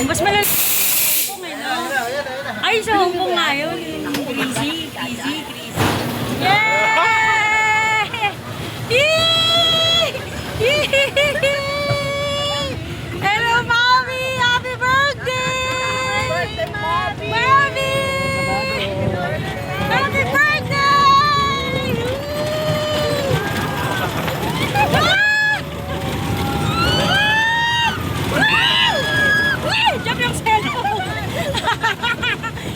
Mas malala. Ay, sa Hong Kong nga yun. Crazy. Yeah! Hello, Mommy! Happy birthday! Mommy! Happy birthday! Jump yung cellphone!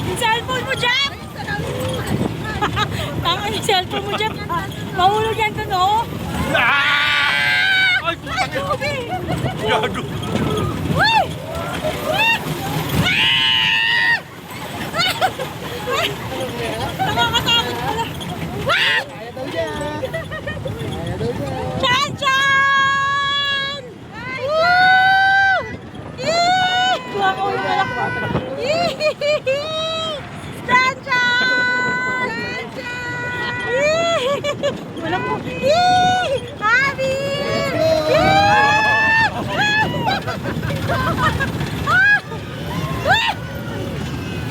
Yung cellphone mo, Jump! Tangan yung cellphone mo, Jump! Mahulog yan to, no? Ay, putang ina. Gabi! Gago. Nakakatakot pala! Chan-chan! Woo! Yee! Kuha ko yung anak ko. Yee! Chan-chan! Yee! Wala ko. Yee! Happy!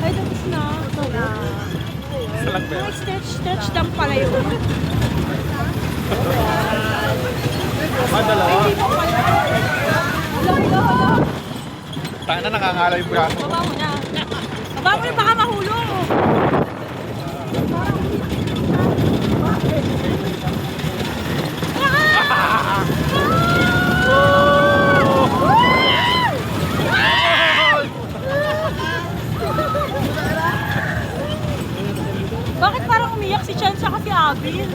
Ay, tapos na. Salag ba yun? Stretch lang pala yun. Dalawa. Hindi ko pala. Hala. Tayo na nakangala yung braso. Baba mo na. Baba mo na, baka mahulog. Bakit parang umiyak si Chan sa si Abby?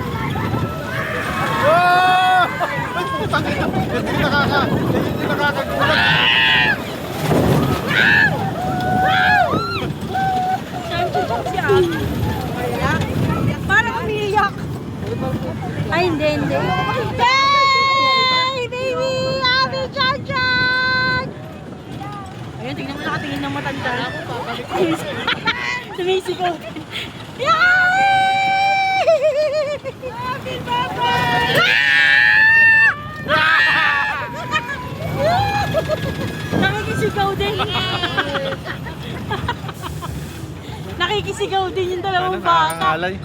Wow! Ay, putang ina. Hindi nakakagulat. Chan si Abby. Parang umiyak. Ay, hindi. Hey, baby! Abby, Chan! Ayun, tingnan mo, nakatingin ng matanda. Sumisigaw. Yay! Happy birthday! Nakikisigaw din. Nakikisigaw din yung dalawang bata. Nakakangalay.